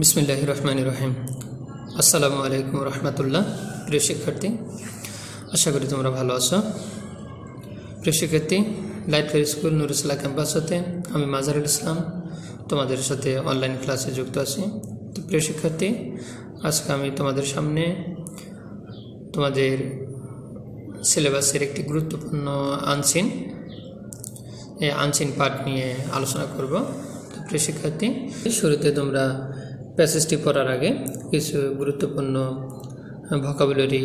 बिस्मिल्लाहिर रहमानिर रहीम আসসালামু আলাইকুম রহমতুল্লাহ। প্রিয় শিক্ষার্থী, আশা করি তোমরা ভালো আছো। প্রিয় শিক্ষার্থী, লাইট ফেয়ার স্কুল নুরুসলাহ ক্যাম্পাস হতে আমি মাজারুল ইসলাম তোমাদের সাথে অনলাইন ক্লাসে যুক্ত আছি। তো প্রিয় শিক্ষার্থী, আজকে আমি তোমাদের সামনে তোমাদের সিলেবাসের একটি গুরুত্বপূর্ণ আনসিন পার্ট নিয়ে আলোচনা করব। তো প্রিয় শিক্ষার্থী, শুরুতে তোমরা প্যাসেজটি পড়ার আগে কিছু গুরুত্বপূর্ণ ভোকাবুলারি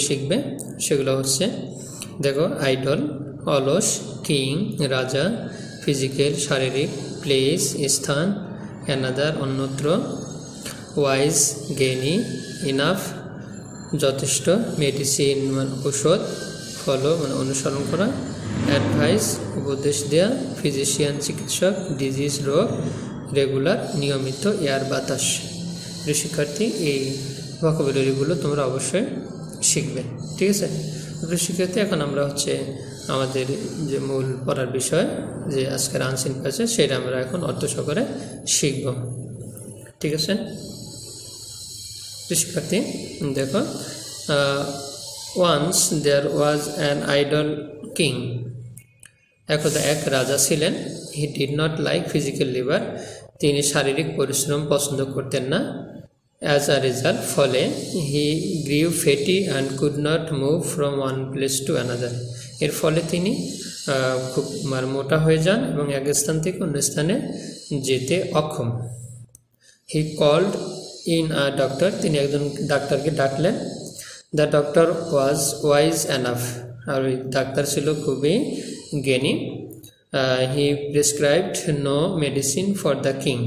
শিখবে। সেগুলো হচ্ছে, দেখো, আইডল অলস, কিং রাজা, ফিজিক্যাল শারীরিক, প্লেস স্থান, অ্যানাদার অন্যত্র, ওয়াইজ জ্ঞানী, ইনাফ যথেষ্ট, মেডিসিন মানে ঔষধ, ফলো মানে অনুসরণ করা, অ্যাডভাইস উপদেশ দেওয়া, ফিজিশিয়ান চিকিৎসক, ডিজিজ রোগ, রেগুলার নিয়মিত, এয়ার বাতাস। শিক্ষার্থী, এই ভোকাবুলারিগুলো তোমরা অবশ্যই শিখবে, ঠিক আছে? শিক্ষার্থী, এখন আমরা আমাদের যে মূল পড়ার বিষয়, যে আজকের আনসিন প্যাসেজ, সেটা আমরা এখন অর্থ সহকারে শিখব, ঠিক আছে? শিক্ষার্থী, দেখো, once there was an idle king. একদা এক রাজা ছিলেন। He did not like physical labour. তিনি শারীরিক পরিশ্রম পছন্দ করতেন না। অ্যাজ আ রেজাল্ট, ফলে, he grew fatty and could not move from one place to another. এর ফলে তিনি খুব মোটা হয়ে যান এবং এক স্থান থেকে অন্য স্থানে যেতে অক্ষম। He called in a doctor. তিনি একজন ডাক্তারকে ডাকলেন। The doctor was wise enough. আর ওই ডাক্তার ছিল খুবই জ্ঞানী। He prescribed no medicine for the king.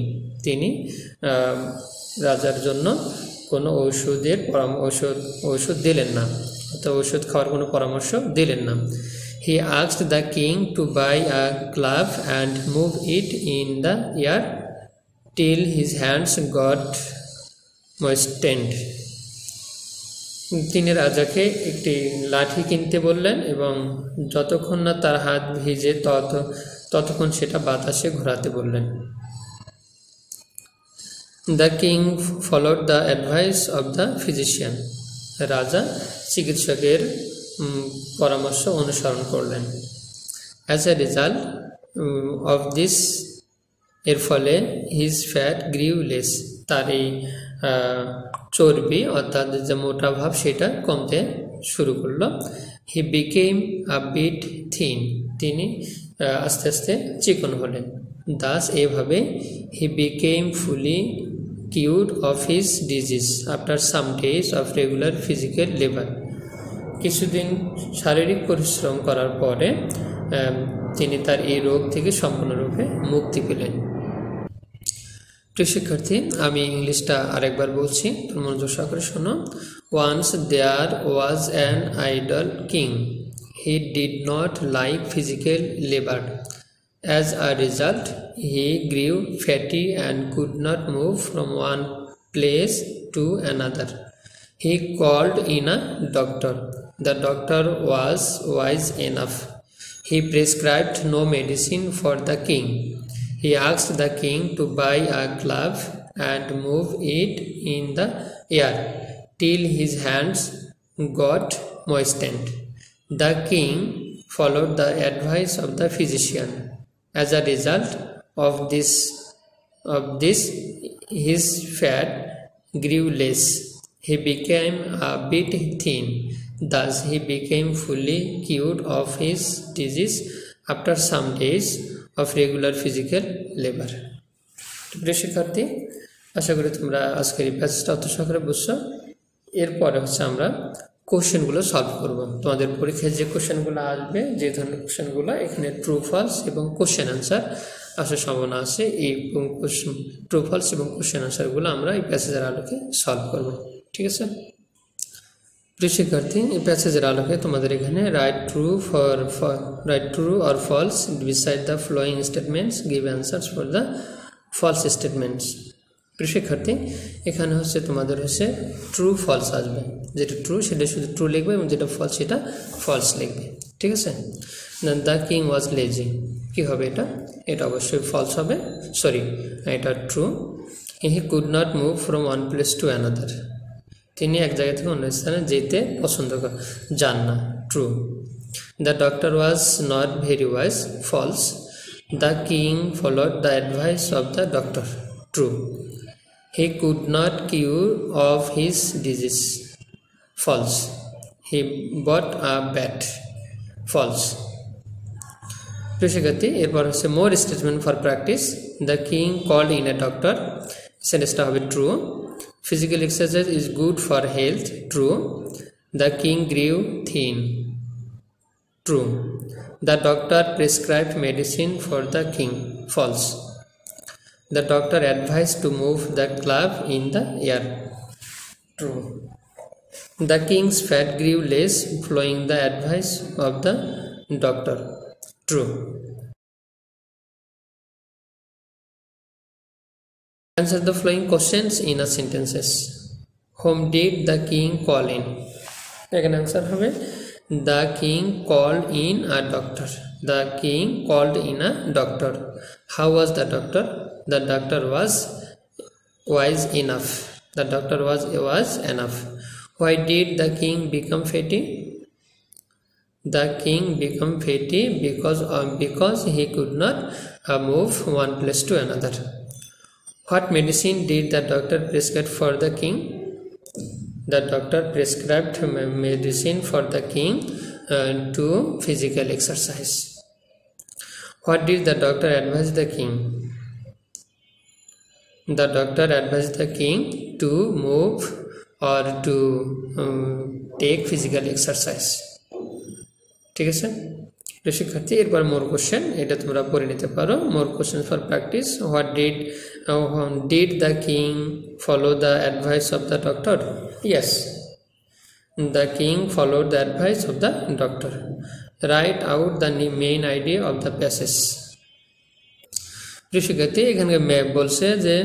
তিনি রাজার জন্য কোনো ঔষধ দিলেন না, অর্থাৎ ঔষধ খাওয়ার কোনো পরামর্শ দিলেন না। He asked the king to buy a club and move it in the air till his hands got moistened. তিনি রাজাকে একটি লাঠি কিনতে বললেন এবং যতক্ষণ না তার হাত ভিজে ততক্ষণ সেটা বাতাসে ঘোরাতে বললেন। The king followed the advice of the physician. রাজা চিকিৎসকের পরামর্শ অনুসরণ করলেন। As a result of this, এর ফলে, হিজ ফ্যাট গ্রিউ লেস। তার এই চর্বি অর্থাৎ যে মোটা ভাব সেটা কমতে শুরু করলো। He became a bit thin. তিনি আস্তে আস্তে চিকন হলেন। দাস, এভাবে, he became fully cured of his disease after some days of regular physical labour. কিছুদিন শারীরিক পরিশ্রম করার পরে তিনি তার এই রোগ থেকে সম্পূর্ণরূপে মুক্তি পেলেন। প্রিয় শিক্ষার্থী, আমি ইংলিশটা আরেকবার বলছি, মনোযোগ সহকারে শোনো। Once there was an idle king. He did not like physical labour. As a result, he grew fatty and could not move from one place to another. He called in a doctor. The doctor was wise enough. He prescribed no medicine for the king. He asked the king to buy a glove and move it in the air till his hands got moistened. The king followed the advice of the physician. As a result of this, his fat grew less. He became a bit thin. Thus, he became fully cured of his disease after some days of regular physical labor. প্রিয় শিক্ষার্থী, আশা করি তোমরা আজকের এই প্যাসেজটা অত সহকারে বুঝছো। এরপরে আমরা কোশ্চেনগুলো সলভ করব। তোমাদের পরীক্ষায় যে কোশ্চেনগুলো আসবে, যে ধরনের কোশ্চেনগুলো, এখানে ট্রু ফলস এবং কোশ্চেন আনসার আসার সম্ভাবনা আছে। এই ট্রু ফলস এবং কোশ্চেন আনসারগুলো আমরা এই প্যাসেজের আলোকে সলভ করব, ঠিক আছে? প্রিয় শিক্ষার্থী, এই প্যাসেজের আলোকে তোমাদের এখানে write true or false beside the following statements, give answers for the false statements. প্রিয় শিক্ষার্থী, এখানে তোমাদের ট্রু ফলস আসবে। যেটা ট্রু সেটা শুধু ট্রু লিখবে এবং যেটা ফলস সেটা ফলস লিখবে, ঠিক আছে? দ্য কিং ওয়াজ লেজি, কী হবে এটা? এটা অবশ্যই ফলস হবে, সরি, এটা true. He could not move from one place to another, তিনি এক জায়গা থেকে অন্য স্থানে যেতে পছন্দ যান না, true. The doctor was not very wise, false. The king followed the advice of the doctor, true. He could not cure of his disease, false. He bought a bat, false. শিক্ষার্থী এরপর হচ্ছে more statement for practice. The king called in a doctor, সেন্টেন্সটা হবে true. Physical exercise is good for health, true. The king grew thin, true. The doctor prescribed medicine for the king, false. The doctor advised to move the club in the air, true. The king's fat grew less following the advice of the doctor, true. Answer the following questions in a sentences. Whom did the king call in? Second answer হবে the king called in a doctor. The king called in a doctor. How was the doctor? The doctor was wise enough. The doctor was enough. Why did the king become fatty? The king became fatty because he could not move one place to another. What medicine did the doctor prescribe for the king? The doctor prescribed medicine for the king to physical exercise. What did the doctor advise the king? The doctor advised the king to move or to take physical exercise. ঠিক আছে শিক্ষার্থী, এরপর মোর question, এটা তোমরা পড়ে নিতে পারো। মোর question for practice. What did the king follow the advice of the doctor? Yes, the king followed the advice of the doctor. Right out the main idea of the passage. শিক্ষার্থী এখানে map বলছে যে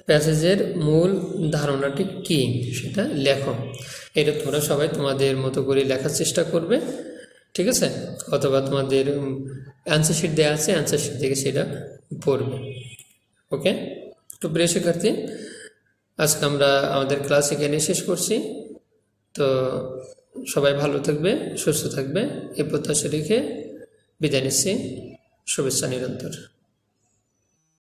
প্যাসেজের মূল ধারণাটি কি সেটা লেখো। এটা তোমরা সবাই তোমাদের মতো করে লেখার চেষ্টা করবে, ঠিক আছে? অথবা তোমাদের অ্যান্সার শিট দেওয়া আছে, অ্যান্সার শিট থেকে সেটা পড়বে। ওকে, তো প্রিয় শিক্ষার্থী, আজকে আমরা আমাদের ক্লাস এখানে শেষ করছি। তো সবাই ভালো থাকবে, সুস্থ থাকবে, এই প্রত্যাশা রেখে বিদায় নিচ্ছি। শুভেচ্ছা নিরন্তর।